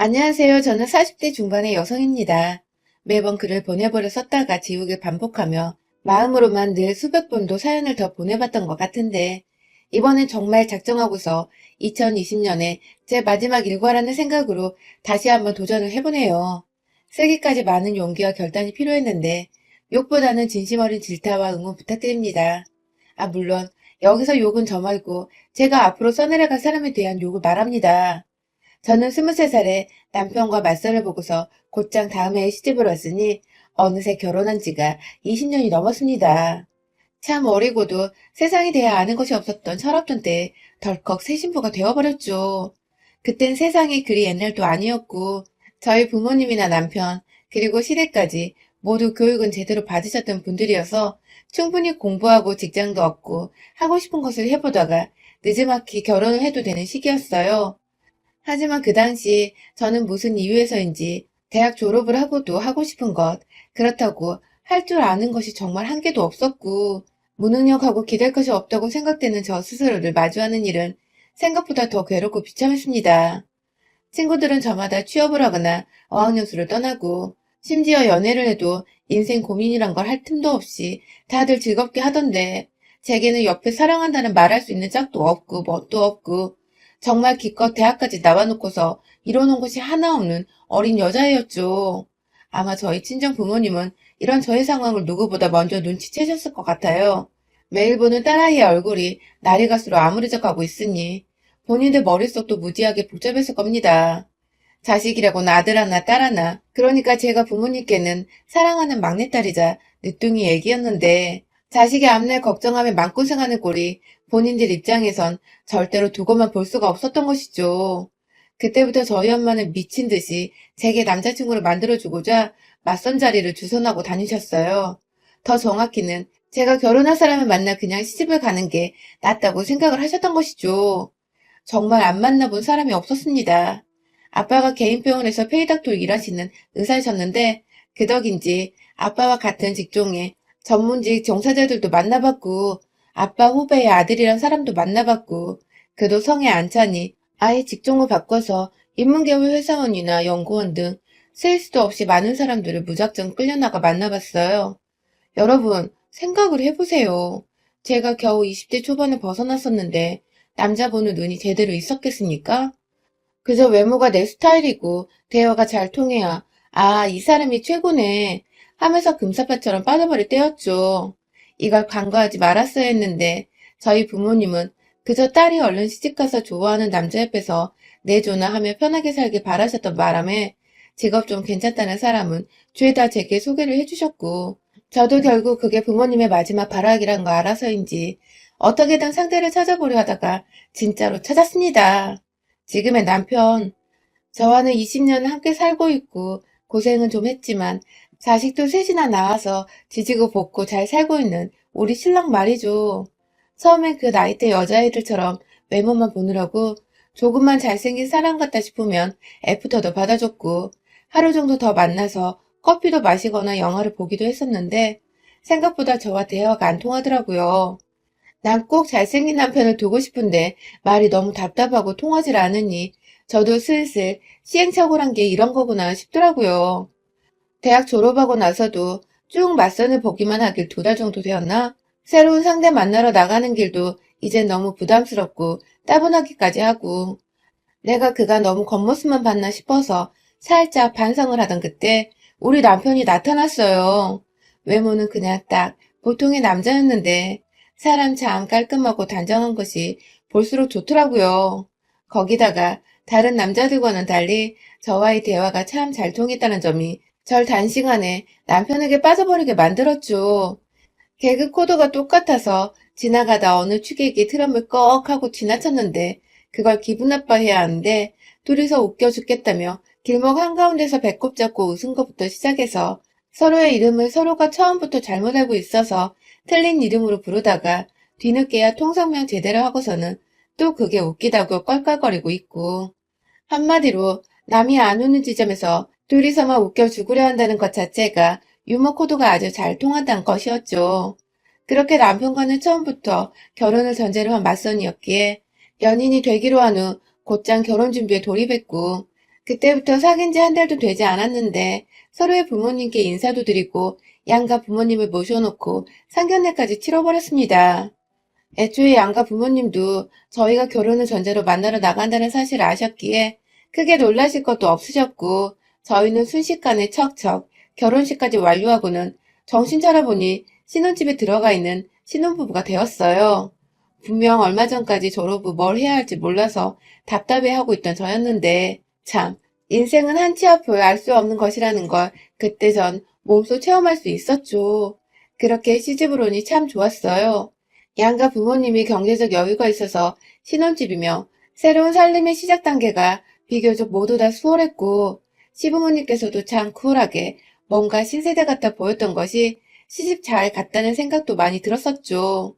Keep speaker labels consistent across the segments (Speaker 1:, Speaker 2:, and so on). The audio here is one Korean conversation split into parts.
Speaker 1: 안녕하세요. 저는 40대 중반의 여성입니다. 매번 글을 보내버려 썼다가 지우길 반복하며 마음으로만 늘 수백 번도 사연을 더 보내봤던 것 같은데 이번엔 정말 작정하고서 2020년에 제 마지막 일과라는 생각으로 다시 한번 도전을 해보네요. 쓰기까지 많은 용기와 결단이 필요했는데 욕보다는 진심 어린 질타와 응원 부탁드립니다. 물론 여기서 욕은 저 말고 제가 앞으로 써내려갈 사람에 대한 욕을 말합니다. 저는 23살에 남편과 맞선을 보고서 곧장 다음 해에 시집을 왔으니 어느새 결혼한 지가 20년이 넘었습니다. 참 어리고도 세상에 대해 아는 것이 없었던 철없던 때에 덜컥 새 신부가 되어버렸죠. 그땐 세상이 그리 옛날도 아니었고 저희 부모님이나 남편 그리고 시댁까지 모두 교육은 제대로 받으셨던 분들이어서 충분히 공부하고 직장도 얻고 하고 싶은 것을 해보다가 느지막이 결혼을 해도 되는 시기였어요. 하지만 그 당시 저는 무슨 이유에서인지 대학 졸업을 하고도 하고 싶은 것, 그렇다고 할 줄 아는 것이 정말 한 개도 없었고, 무능력하고 기댈 것이 없다고 생각되는 저 스스로를 마주하는 일은 생각보다 더 괴롭고 비참했습니다. 친구들은 저마다 취업을 하거나 어학연수를 떠나고, 심지어 연애를 해도 인생 고민이란 걸 할 틈도 없이 다들 즐겁게 하던데, 제게는 옆에 사랑한다는 말할 수 있는 짝도 없고, 뭣도 없고, 정말 기껏 대학까지 나와놓고서 이뤄놓은 것이 하나 없는 어린 여자애였죠. 아마 저희 친정 부모님은 이런 저의 상황을 누구보다 먼저 눈치채셨을 것 같아요. 매일 보는 딸아이의 얼굴이 날이 갈수록 아무래져 가고 있으니 본인들 머릿속도 무지하게 복잡했을 겁니다. 자식이라고는 아들 하나 딸 하나. 그러니까 제가 부모님께는 사랑하는 막내딸이자 늦둥이 애기였는데 자식의 앞날 걱정하며 마음고생하는 꼴이 본인들 입장에선 절대로 두고만 볼 수가 없었던 것이죠. 그때부터 저희 엄마는 미친 듯이 제게 남자친구를 만들어주고자 맞선 자리를 주선하고 다니셨어요. 더 정확히는 제가 결혼할 사람을 만나 그냥 시집을 가는 게 낫다고 생각을 하셨던 것이죠. 정말 안 만나본 사람이 없었습니다. 아빠가 개인병원에서 페이닥토 일하시는 의사이셨는데 그 덕인지 아빠와 같은 직종의 전문직 종사자들도 만나봤고 아빠 후배의 아들이란 사람도 만나봤고 그도 성에 안 차니 아예 직종을 바꿔서 인문계열 회사원이나 연구원 등 쓸 수도 없이 많은 사람들을 무작정 끌려나가 만나봤어요. 여러분 생각을 해보세요. 제가 겨우 20대 초반에 벗어났었는데 남자 보는 눈이 제대로 있었겠습니까? 그저 외모가 내 스타일이고 대화가 잘 통해야 이 사람이 최고네 하면서 금사빠처럼 빠져버릴 때였죠. 이걸 간과하지 말았어야 했는데 저희 부모님은 그저 딸이 얼른 시집가서 좋아하는 남자 옆에서 내조나 하며 편하게 살길 바라셨던 바람에 직업 좀 괜찮다는 사람은 죄다 제게 소개를 해주셨고 저도 결국 그게 부모님의 마지막 발악이란 거 알아서인지 어떻게든 상대를 찾아보려 하다가 진짜로 찾았습니다. 지금의 남편, 저와는 20년 함께 살고 있고 고생은 좀 했지만 자식도 셋이나 낳아서 지지고 볶고 잘 살고 있는 우리 신랑 말이죠. 처음엔 그 나이대 여자애들처럼 외모만 보느라고 조금만 잘생긴 사람 같다 싶으면 애프터도 받아줬고 하루 정도 더 만나서 커피도 마시거나 영화를 보기도 했었는데 생각보다 저와 대화가 안 통하더라고요. 난 꼭 잘생긴 남편을 두고 싶은데 말이 너무 답답하고 통하질 않으니 저도 슬슬 시행착오란 게 이런 거구나 싶더라고요. 대학 졸업하고 나서도 쭉 맞선을 보기만 하길 2달 정도 되었나? 새로운 상대 만나러 나가는 길도 이젠 너무 부담스럽고 따분하기까지 하고 내가 그가 너무 겉모습만 봤나 싶어서 살짝 반성을 하던 그때 우리 남편이 나타났어요. 외모는 그냥 딱 보통의 남자였는데 사람 참 깔끔하고 단정한 것이 볼수록 좋더라고요. 거기다가 다른 남자들과는 달리 저와의 대화가 참 잘 통했다는 점이 절 단시간에 남편에게 빠져버리게 만들었죠. 개그 코드가 똑같아서 지나가다 어느 취객이 트럼을 꺽 하고 지나쳤는데 그걸 기분 나빠해야 하는데 둘이서 웃겨 죽겠다며 길목 한가운데서 배꼽 잡고 웃은 것부터 시작해서 서로의 이름을 서로가 처음부터 잘못 알고 있어서 틀린 이름으로 부르다가 뒤늦게야 통성명 제대로 하고서는 또 그게 웃기다고 껄껄거리고 있고 한마디로 남이 안 웃는 지점에서 둘이서만 웃겨 죽으려 한다는 것 자체가 유머 코드가 아주 잘 통한다는 것이었죠. 그렇게 남편과는 처음부터 결혼을 전제로 한 맞선이었기에 연인이 되기로 한 후 곧장 결혼 준비에 돌입했고 그때부터 사귄 지 한 달도 되지 않았는데 서로의 부모님께 인사도 드리고 양가 부모님을 모셔놓고 상견례까지 치러버렸습니다. 애초에 양가 부모님도 저희가 결혼을 전제로 만나러 나간다는 사실을 아셨기에 크게 놀라실 것도 없으셨고 저희는 순식간에 척척 결혼식까지 완료하고는 정신 차려보니 신혼집에 들어가 있는 신혼부부가 되었어요. 분명 얼마 전까지 졸업 후 뭘 해야 할지 몰라서 답답해하고 있던 저였는데 참 인생은 한 치 앞을 알 수 없는 것이라는 걸 그때 전 몸소 체험할 수 있었죠. 그렇게 시집을 오니 참 좋았어요. 양가 부모님이 경제적 여유가 있어서 신혼집이며 새로운 살림의 시작 단계가 비교적 모두 다 수월했고 시부모님께서도 참 쿨하게 뭔가 신세대 같아 보였던 것이 시집 잘 갔다는 생각도 많이 들었었죠.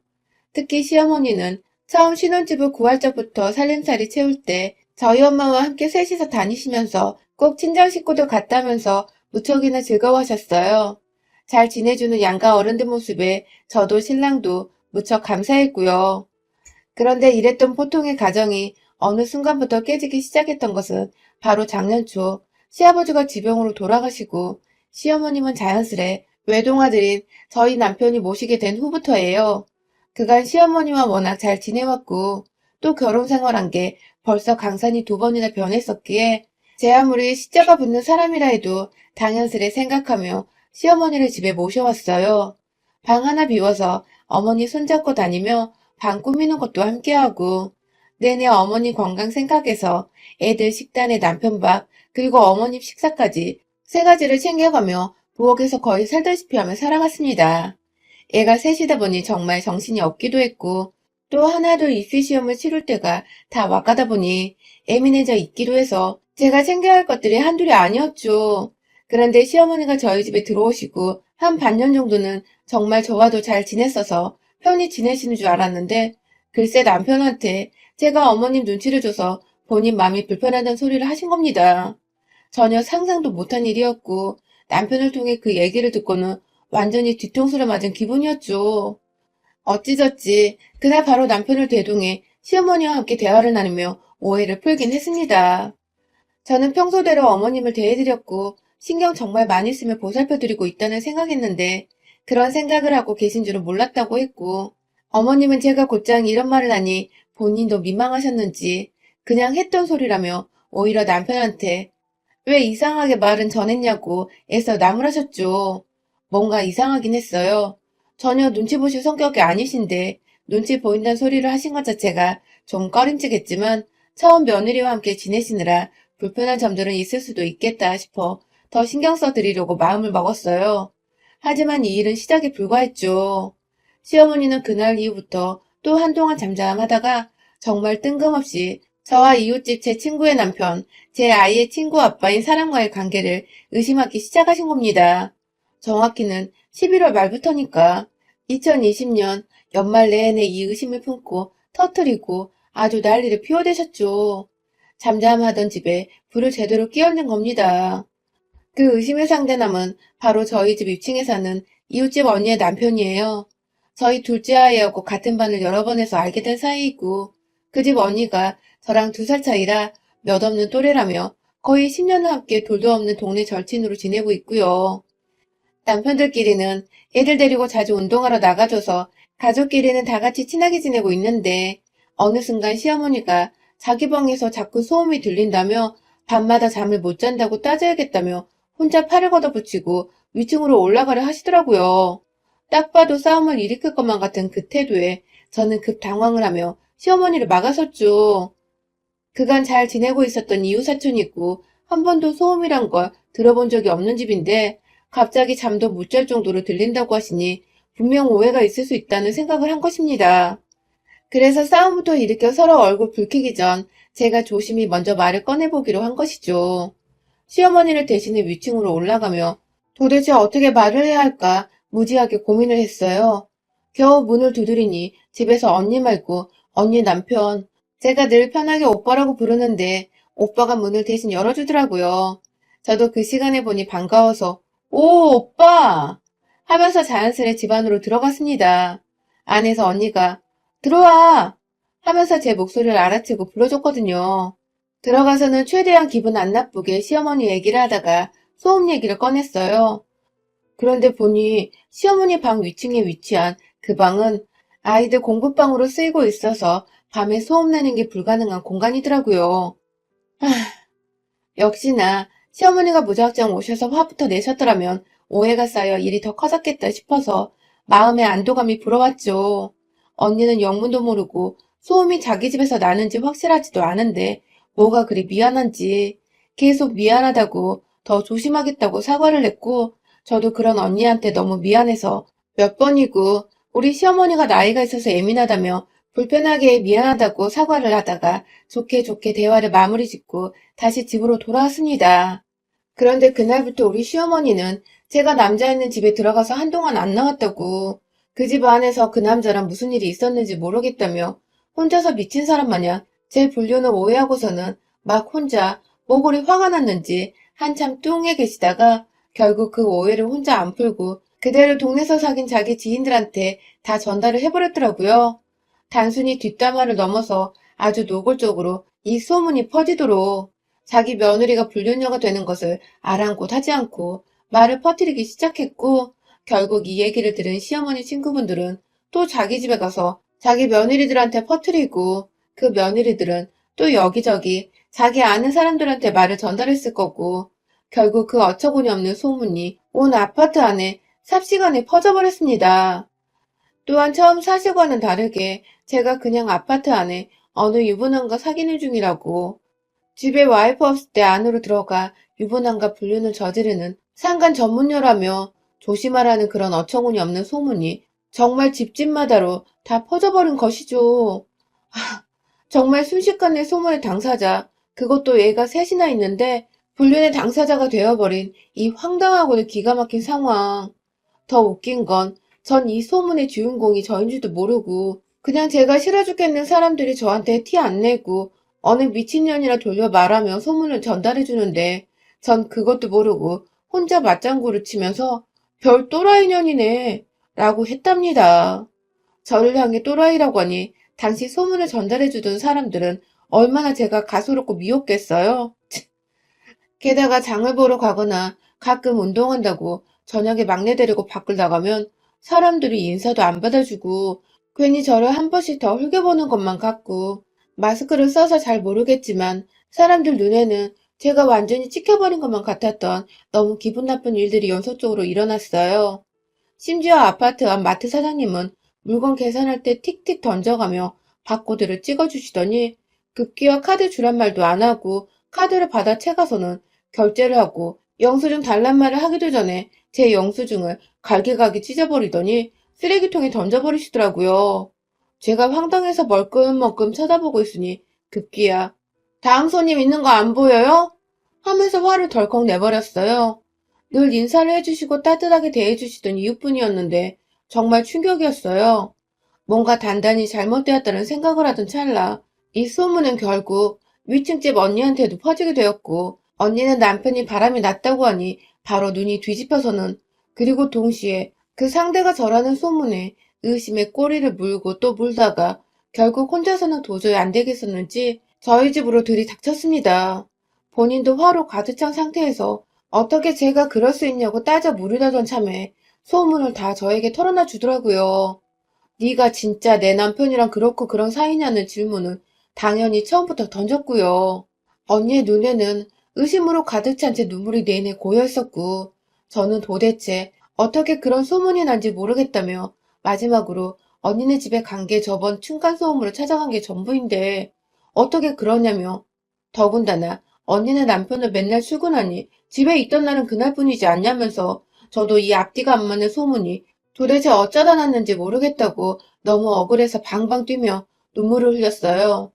Speaker 1: 특히 시어머니는 처음 신혼집을 구할 적부터 살림살이 채울 때 저희 엄마와 함께 셋이서 다니시면서 꼭 친정 식구도 같다면서 무척이나 즐거워하셨어요. 잘 지내주는 양가 어른들 모습에 저도 신랑도 무척 감사했고요. 그런데 이랬던 보통의 가정이 어느 순간부터 깨지기 시작했던 것은 바로 작년 초 시아버지가 지병으로 돌아가시고 시어머님은 자연스레 외동아들인 저희 남편이 모시게 된 후부터예요. 그간 시어머니와 워낙 잘 지내왔고 또 결혼 생활한 게 벌써 강산이 2번이나 변했었기에 제 아무리 시자가 붙는 사람이라 해도 당연스레 생각하며 시어머니를 집에 모셔왔어요. 방 하나 비워서 어머니 손잡고 다니며 방 꾸미는 것도 함께하고 내내 어머니 건강 생각해서 애들 식단에 남편 밥 그리고 어머님 식사까지 3가지를 챙겨가며 부엌에서 거의 살다시피 하며 살아갔습니다. 애가 셋이다 보니 정말 정신이 없기도 했고 또 하나둘 입시 시험을 치를 때가 다 와가다 보니 예민해져 있기도 해서 제가 챙겨야 할 것들이 한둘이 아니었죠. 그런데 시어머니가 저희 집에 들어오시고 한 반년 정도는 정말 저와도 잘 지냈어서 편히 지내시는 줄 알았는데 글쎄 남편한테 제가 어머님 눈치를 줘서 본인 마음이 불편하다는 소리를 하신 겁니다. 전혀 상상도 못한 일이었고 남편을 통해 그 얘기를 듣고는 완전히 뒤통수를 맞은 기분이었죠. 어찌저찌 그날 바로 남편을 대동해 시어머니와 함께 대화를 나누며 오해를 풀긴 했습니다. 저는 평소대로 어머님을 대해드렸고 신경 정말 많이 쓰며 보살펴드리고 있다는 생각했는데 그런 생각을 하고 계신 줄은 몰랐다고 했고 어머님은 제가 곧장 이런 말을 하니 본인도 민망하셨는지 그냥 했던 소리라며 오히려 남편한테 왜 이상하게 말은 전했냐고 애써 나무라셨죠. 뭔가 이상하긴 했어요. 전혀 눈치 보실 성격이 아니신데 눈치 보인다는 소리를 하신 것 자체가 좀 꺼림칙했지만 처음 며느리와 함께 지내시느라 불편한 점들은 있을 수도 있겠다 싶어 더 신경 써드리려고 마음을 먹었어요. 하지만 이 일은 시작에 불과했죠. 시어머니는 그날 이후부터 또 한동안 잠잠하다가 정말 뜬금없이 저와 이웃집 제 친구의 남편, 제 아이의 친구 아빠인 사람과의 관계를 의심하기 시작하신 겁니다. 정확히는 11월 말부터니까 2020년 연말 내내 이 의심을 품고 터뜨리고 아주 난리를 피워대셨죠. 잠잠하던 집에 불을 제대로 끼얹는 겁니다. 그 의심의 상대남은 바로 저희 집 2층에 사는 이웃집 언니의 남편이에요. 저희 둘째 아이하고 같은 반을 여러 번 해서 알게 된 사이이고 그 집 언니가 저랑 2살 차이라 몇 없는 또래라며 거의 10년을 함께 돌도 없는 동네 절친으로 지내고 있고요. 남편들끼리는 애들 데리고 자주 운동하러 나가줘서 가족끼리는 다 같이 친하게 지내고 있는데 어느 순간 시어머니가 자기 방에서 자꾸 소음이 들린다며 밤마다 잠을 못 잔다고 따져야겠다며 혼자 팔을 걷어붙이고 위층으로 올라가려 하시더라고요. 딱 봐도 싸움을 일으킬 것만 같은 그 태도에 저는 급 당황을 하며 시어머니를 막아섰죠. 그간 잘 지내고 있었던 이웃 사촌이 있고 한 번도 소음이란 걸 들어본 적이 없는 집인데 갑자기 잠도 못 잘 정도로 들린다고 하시니 분명 오해가 있을 수 있다는 생각을 한 것입니다. 그래서 싸움부터 일으켜 서로 얼굴 붉히기 전 제가 조심히 먼저 말을 꺼내보기로 한 것이죠. 시어머니를 대신해 위층으로 올라가며 도대체 어떻게 말을 해야 할까 무지하게 고민을 했어요. 겨우 문을 두드리니 집에서 언니 말고 언니 남편, 제가 늘 편하게 오빠라고 부르는데 오빠가 문을 대신 열어주더라고요. 저도 그 시간에 보니 반가워서 오, 오빠! 하면서 자연스레 집 안으로 들어갔습니다. 안에서 언니가 들어와! 하면서 제 목소리를 알아채고 불러줬거든요. 들어가서는 최대한 기분 안 나쁘게 시어머니 얘기를 하다가 소음 얘기를 꺼냈어요. 그런데 보니 시어머니 방 위층에 위치한 그 방은 아이들 공부방으로 쓰이고 있어서 밤에 소음 내는 게 불가능한 공간이더라고요. 역시나 시어머니가 무작정 오셔서 화부터 내셨더라면 오해가 쌓여 일이 더 커졌겠다 싶어서 마음의 안도감이 불어왔죠. 언니는 영문도 모르고 소음이 자기 집에서 나는지 확실하지도 않은데 뭐가 그리 미안한지 계속 미안하다고 더 조심하겠다고 사과를 했고 저도 그런 언니한테 너무 미안해서 몇 번이고 우리 시어머니가 나이가 있어서 예민하다며 불편하게 미안하다고 사과를 하다가 좋게 좋게 대화를 마무리 짓고 다시 집으로 돌아왔습니다. 그런데 그날부터 우리 시어머니는 제가 남자 있는 집에 들어가서 한동안 안 나왔다고 그 집 안에서 그 남자랑 무슨 일이 있었는지 모르겠다며 혼자서 미친 사람 마냥 제 불륜을 오해하고서는 막 혼자 뭐 그리 화가 났는지 한참 뚱해 계시다가 결국 그 오해를 혼자 안 풀고 그대로 동네에서 사귄 자기 지인들한테 다 전달을 해버렸더라고요. 단순히 뒷담화를 넘어서 아주 노골적으로 이 소문이 퍼지도록 자기 며느리가 불륜녀가 되는 것을 아랑곳 하지 않고 말을 퍼뜨리기 시작했고 결국 이 얘기를 들은 시어머니 친구분들은 또 자기 집에 가서 자기 며느리들한테 퍼뜨리고 그 며느리들은 또 여기저기 자기 아는 사람들한테 말을 전달했을 거고 결국 그 어처구니 없는 소문이 온 아파트 안에 삽시간에 퍼져버렸습니다. 또한 처음 사실과는 다르게 제가 그냥 아파트 안에 어느 유부남과 사귀는 중이라고 집에 와이프 없을 때 안으로 들어가 유부남과 불륜을 저지르는 상간 전문녀라며 조심하라는 그런 어처구니 없는 소문이 정말 집집마다로 다 퍼져버린 것이죠. 정말 순식간에 소문의 당사자, 그것도 애가 셋이나 있는데 불륜의 당사자가 되어버린 이 황당하고도 기가 막힌 상황. 더 웃긴 건 전 이 소문의 주인공이 저인 줄도 모르고 그냥 제가 싫어 죽겠는 사람들이 저한테 티 안 내고 어느 미친년이라 돌려 말하며 소문을 전달해 주는데 전 그것도 모르고 혼자 맞장구를 치면서 별 또라이년이네 라고 했답니다. 저를 향해 또라이라고 하니 당시 소문을 전달해 주던 사람들은 얼마나 제가 가소롭고 미웠겠어요. 게다가 장을 보러 가거나 가끔 운동한다고 저녁에 막내 데리고 밖을 나가면 사람들이 인사도 안 받아주고 괜히 저를 한 번씩 더 흘겨보는 것만 같고 마스크를 써서 잘 모르겠지만 사람들 눈에는 제가 완전히 찍혀버린 것만 같았던 너무 기분 나쁜 일들이 연속적으로 일어났어요. 심지어 아파트 앞 마트 사장님은 물건 계산할 때 틱틱 던져가며 바코드를 찍어주시더니 급기야 카드 주란 말도 안 하고 카드를 받아 채가서는 결제를 하고 영수증 달란 말을 하기도 전에 제 영수증을 갈기갈기 찢어버리더니 쓰레기통에 던져버리시더라고요. 제가 황당해서 멀끔멀끔 쳐다보고 있으니 급기야 다음 손님 있는 거 안 보여요? 하면서 화를 덜컥 내버렸어요. 늘 인사를 해주시고 따뜻하게 대해주시던 이웃분이었는데 정말 충격이었어요. 뭔가 단단히 잘못되었다는 생각을 하던 찰나 이 소문은 결국 위층집 언니한테도 퍼지게 되었고 언니는 남편이 바람이 났다고 하니 바로 눈이 뒤집혀서는 그리고 동시에 그 상대가 저라는 소문에 의심의 꼬리를 물고 또 물다가 결국 혼자서는 도저히 안 되겠었는지 저희 집으로 들이닥쳤습니다. 본인도 화로 가득 찬 상태에서 어떻게 제가 그럴 수 있냐고 따져 물으려던 참에 소문을 다 저에게 털어놔 주더라고요. 네가 진짜 내 남편이랑 그렇고 그런 사이냐는 질문은 당연히 처음부터 던졌고요. 언니의 눈에는 의심으로 가득 찬 채 눈물이 내내 고여 있었고 저는 도대체 어떻게 그런 소문이 난지 모르겠다며 마지막으로 언니네 집에 간 게 저번 층간소음으로 찾아간 게 전부인데 어떻게 그러냐며 더군다나 언니네 남편을 맨날 출근하니 집에 있던 날은 그날뿐이지 않냐면서 저도 이 앞뒤가 안 맞는 소문이 도대체 어쩌다 났는지 모르겠다고 너무 억울해서 방방 뛰며 눈물을 흘렸어요.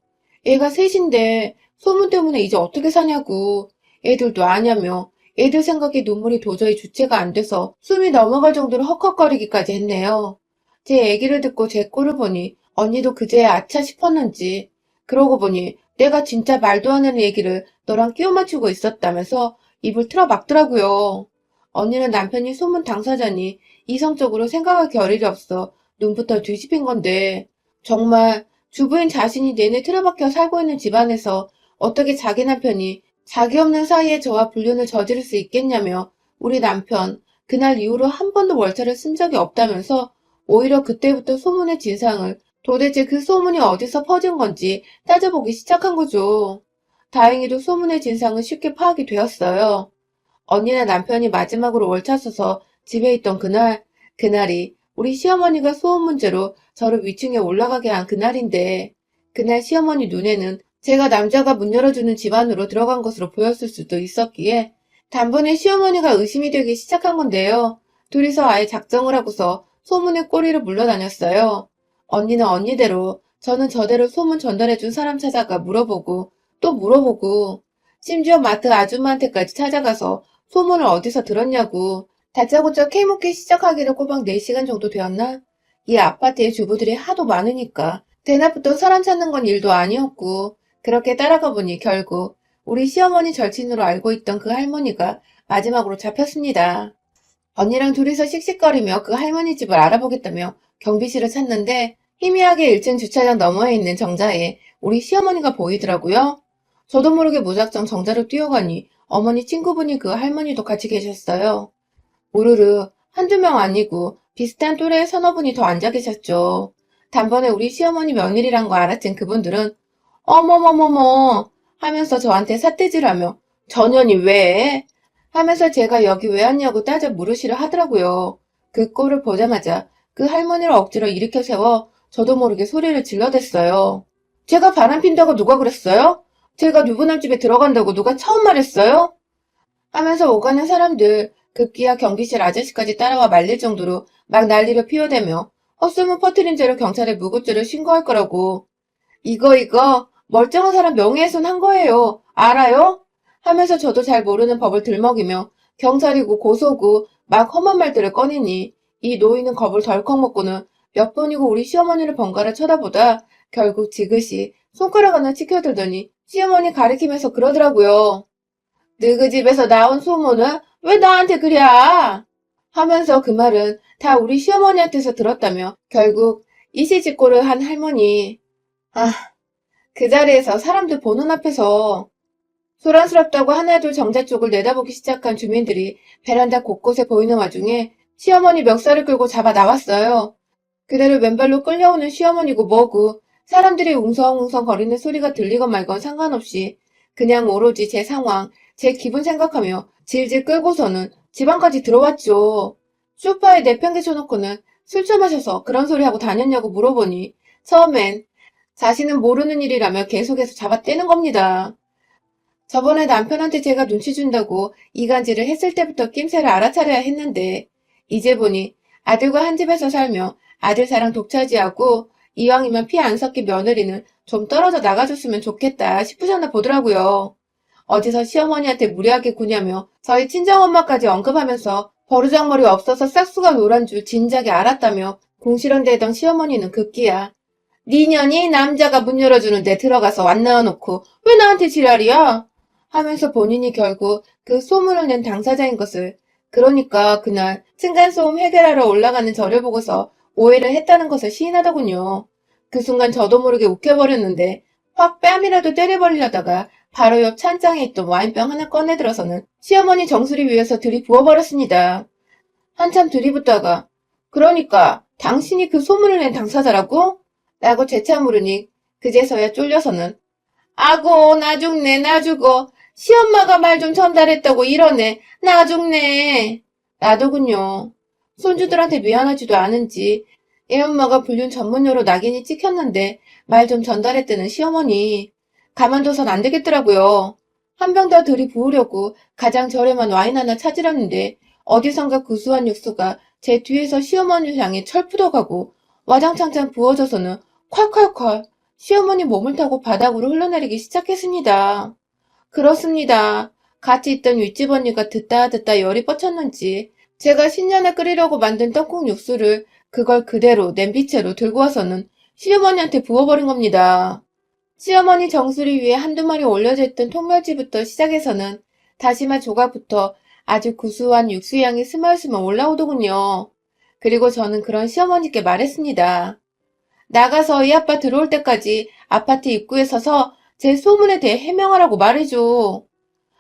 Speaker 1: 애가 셋인데 소문 때문에 이제 어떻게 사냐고 애들도 아냐며 애들 생각에 눈물이 도저히 주체가 안 돼서 숨이 넘어갈 정도로 헉헉거리기까지 했네요. 제 얘기를 듣고 제 꼴을 보니 언니도 그제야 아차 싶었는지 그러고 보니 내가 진짜 말도 안 되는 얘기를 너랑 끼워 맞추고 있었다면서 입을 틀어 막더라고요. 언니는 남편이 소문 당사자니 이성적으로 생각할 겨를이 없어 눈부터 뒤집힌 건데 정말 주부인 자신이 내내 틀어박혀 살고 있는 집안에서 어떻게 자기 남편이 자기 없는 사이에 저와 불륜을 저지를 수 있겠냐며 우리 남편 그날 이후로 한 번도 월차를 쓴 적이 없다면서 오히려 그때부터 소문의 진상을 도대체 그 소문이 어디서 퍼진 건지 따져보기 시작한 거죠. 다행히도 소문의 진상은 쉽게 파악이 되었어요. 언니네 남편이 마지막으로 월차 써서 집에 있던 그날이 우리 시어머니가 소음 문제로 저를 위층에 올라가게 한 그날인데, 그날 시어머니 눈에는 제가 남자가 문 열어주는 집 안으로 들어간 것으로 보였을 수도 있었기에 단번에 시어머니가 의심이 되기 시작한 건데요. 둘이서 아예 작정을 하고서 소문의 꼬리를 물러다녔어요. 언니는 언니대로, 저는 저대로 소문 전달해준 사람 찾아가 물어보고 또 물어보고, 심지어 마트 아줌마한테까지 찾아가서 소문을 어디서 들었냐고 다짜고짜 캐묻기 시작하기로 꼬박 4시간 정도 되었나? 이 아파트에 주부들이 하도 많으니까 대낮부터 사람 찾는 건 일도 아니었고, 그렇게 따라가 보니 결국 우리 시어머니 절친으로 알고 있던 그 할머니가 마지막으로 잡혔습니다. 언니랑 둘이서 씩씩거리며 그 할머니 집을 알아보겠다며 경비실을 찾는데 희미하게 1층 주차장 너머에 있는 정자에 우리 시어머니가 보이더라고요. 저도 모르게 무작정 정자로 뛰어가니 어머니 친구분이 그 할머니도 같이 계셨어요. 우르르 한두 명 아니고 비슷한 또래의 서너 분이 더 앉아 계셨죠. 단번에 우리 시어머니 며느리란 거 알아챈 그분들은 어머머머머 하면서 저한테 삿대질하며 전현이 왜? 하면서 제가 여기 왜 왔냐고 따져 물으시려 하더라고요. 그 꼴을 보자마자 그 할머니를 억지로 일으켜 세워 저도 모르게 소리를 질러댔어요. 제가 바람핀다고 누가 그랬어요? 제가 누구남 집에 들어간다고 누가 처음 말했어요? 하면서 오가는 사람들 급기야 경비실 아저씨까지 따라와 말릴 정도로 막 난리를 피워대며 헛소문 퍼뜨린 죄로 경찰에 무고죄를 신고할 거라고. 이거 멀쩡한 사람 명예훼손 한 거예요. 알아요? 하면서 저도 잘 모르는 법을 들먹이며 경찰이고 고소고 막 험한 말들을 꺼내니 이 노인은 겁을 덜컥 먹고는 몇 번이고 우리 시어머니를 번갈아 쳐다보다 결국 지그시 손가락 하나 치켜들더니 시어머니 가리키면서 그러더라고요. 너희 집에서 나온 소문은 왜 나한테 그래? 하면서 그 말은 다 우리 시어머니한테서 들었다며 결국 이시직고를 한 할머니. 아, 그 자리에서 사람들 보는 앞에서 소란스럽다고 하나둘 정자 쪽을 내다보기 시작한 주민들이 베란다 곳곳에 보이는 와중에 시어머니 멱살을 끌고 잡아 나왔어요. 그대로 맨발로 끌려오는 시어머니고 뭐고 사람들이 웅성웅성 거리는 소리가 들리건 말건 상관없이 그냥 오로지 제 상황, 제 기분 생각하며 질질 끌고서는 집 안까지 들어왔죠. 소파에 내팽개쳐놓고는 술 처마셔서 그런 소리 하고 다녔냐고 물어보니 처음엔 자신은 모르는 일이라며 계속해서 잡아떼는 겁니다. 저번에 남편한테 제가 눈치 준다고 이간질을 했을 때부터 낌새를 알아차려야 했는데 이제 보니 아들과 한 집에서 살며 아들 사랑 독차지하고 이왕이면 피 안 섞인 며느리는 좀 떨어져 나가줬으면 좋겠다 싶으셨나 보더라고요. 어디서 시어머니한테 무리하게 구냐며 저희 친정엄마까지 언급하면서 버르장머리 없어서 싹수가 노란 줄 진작에 알았다며 궁시렁대던 시어머니는 급기야. 니년이 남자가 문 열어주는데 들어가서 안 나와놓고 왜 나한테 지랄이야? 하면서 본인이 결국 그 소문을 낸 당사자인 것을, 그러니까 그날 층간소음 해결하러 올라가는 저를 보고서 오해를 했다는 것을 시인하더군요. 그 순간 저도 모르게 욱해버렸는데 확 뺨이라도 때려버리려다가 바로 옆 찬장에 있던 와인병 하나 꺼내들어서는 시어머니 정수리 위에서 들이부어버렸습니다. 한참 들이붓다가 그러니까 당신이 그 소문을 낸 당사자라고? 라고 재차 물으니 그제서야 쫄려서는 아고 나 죽네 나 죽어 시엄마가 말 좀 전달했다고 이러네 나 죽네. 나더군요. 손주들한테 미안하지도 않은지 애엄마가 불륜 전문료로 낙인이 찍혔는데 말 좀 전달했다는 시어머니. 가만둬선 안 되겠더라고요. 한 병 더 들이부으려고 가장 저렴한 와인 하나 찾으려는데 어디선가 구수한 육수가 제 뒤에서 시어머니를 향해 철푸덕하고 와장창창 부어져서는 콸콸콸 시어머니 몸을 타고 바닥으로 흘러내리기 시작했습니다. 그렇습니다. 같이 있던 윗집 언니가 듣다 열이 뻗쳤는지 제가 신년에 끓이려고 만든 떡국 육수를 그걸 그대로 냄비채로 들고 와서는 시어머니한테 부어버린 겁니다. 시어머니 정수리 위에 한두 마리 올려져 있던 통멸치부터 시작해서는 다시마 조각부터 아주 구수한 육수향이 스멀스멀 올라오더군요. 그리고 저는 그런 시어머니께 말했습니다. 나가서 이 아빠 들어올 때까지 아파트 입구에 서서 제 소문에 대해 해명하라고 말해줘.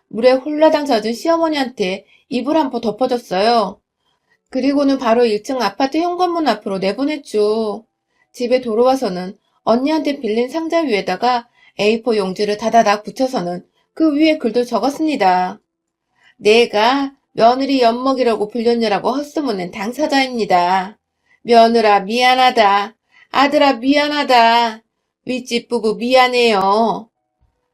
Speaker 1: 물에 홀라당 젖은 시어머니한테 이불 한 포 덮어줬어요. 그리고는 바로 1층 아파트 현관문 앞으로 내보냈죠. 집에 돌아와서는 언니한테 빌린 상자 위에다가 A4 용지를 다다닥 붙여서는 그 위에 글도 적었습니다. 내가 며느리 엿먹이라고 불렸냐라고 헛소문낸 당사자입니다. 며느라 미안하다. 아들아 미안하다. 윗집 부부 미안해요.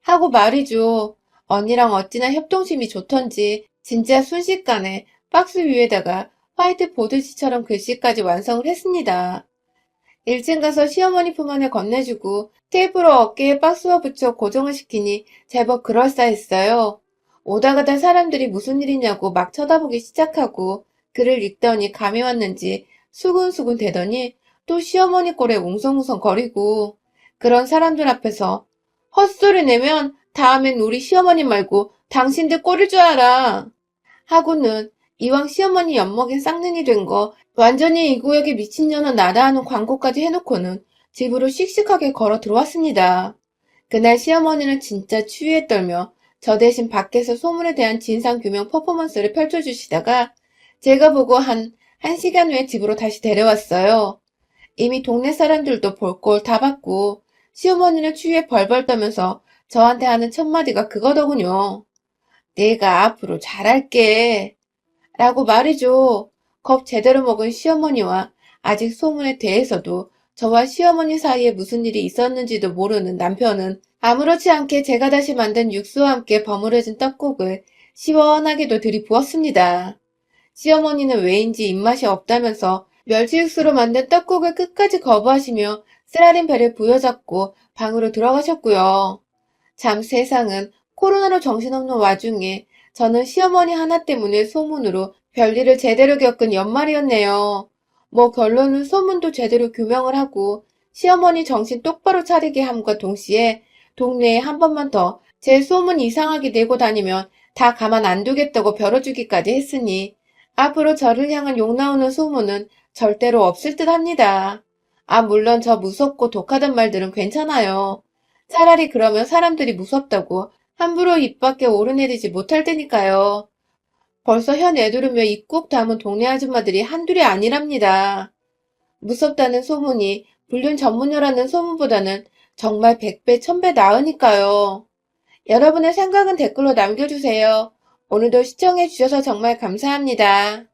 Speaker 1: 하고 말이죠. 언니랑 어찌나 협동심이 좋던지 진짜 순식간에 박스 위에다가 화이트보드지처럼 글씨까지 완성을 했습니다. 1층 가서 시어머니 품 안에 건네주고 테이프로 어깨에 박스와 붙여 고정을 시키니 제법 그럴싸했어요. 오다 가다 사람들이 무슨 일이냐고 막 쳐다보기 시작하고 글을 읽더니 감이 왔는지 수근수근 대더니 또 시어머니 꼴에 웅성웅성 거리고 그런 사람들 앞에서 헛소리 내면 다음엔 우리 시어머니 말고 당신들 꼴일 줄 알아. 하고는 이왕 시어머니 엿먹인 쌍년이 된 거 완전히 이 구역에 미친년은 나다 하는 광고까지 해놓고는 집으로 씩씩하게 걸어 들어왔습니다. 그날 시어머니는 진짜 추위에 떨며 저 대신 밖에서 소문에 대한 진상규명 퍼포먼스를 펼쳐주시다가 제가 보고 한 1시간 후에 집으로 다시 데려왔어요. 이미 동네 사람들도 볼 꼴 다 봤고 시어머니는 추위에 벌벌 떠면서 저한테 하는 첫마디가 그거더군요. 내가 앞으로 잘할게. 라고 말이죠. 겁 제대로 먹은 시어머니와 아직 소문에 대해서도 저와 시어머니 사이에 무슨 일이 있었는지도 모르는 남편은 아무렇지 않게 제가 다시 만든 육수와 함께 버무려진 떡국을 시원하게도 들이부었습니다. 시어머니는 왜인지 입맛이 없다면서 멸치 육수로 만든 떡국을 끝까지 거부하시며 쓰라린 배를 부여잡고 방으로 들어가셨고요. 참 세상은 코로나로 정신없는 와중에 저는 시어머니 하나 때문에 소문으로 별일을 제대로 겪은 연말이었네요. 뭐 결론은 소문도 제대로 규명을 하고 시어머니 정신 똑바로 차리게 함과 동시에 동네에 한 번만 더 제 소문 이상하게 내고 다니면 다 가만 안 두겠다고 벼러주기까지 했으니 앞으로 저를 향한 욕 나오는 소문은 절대로 없을 듯 합니다. 아, 물론 저 무섭고 독하단 말들은 괜찮아요. 차라리 그러면 사람들이 무섭다고 함부로 입 밖에 오르내리지 못할 테니까요. 벌써 혀 내두르며 입 꾹 다문 동네 아줌마들이 한둘이 아니랍니다. 무섭다는 소문이 불륜 전문녀라는 소문보다는 정말 100배, 1000배 나으니까요. 여러분의 생각은 댓글로 남겨주세요. 오늘도 시청해주셔서 정말 감사합니다.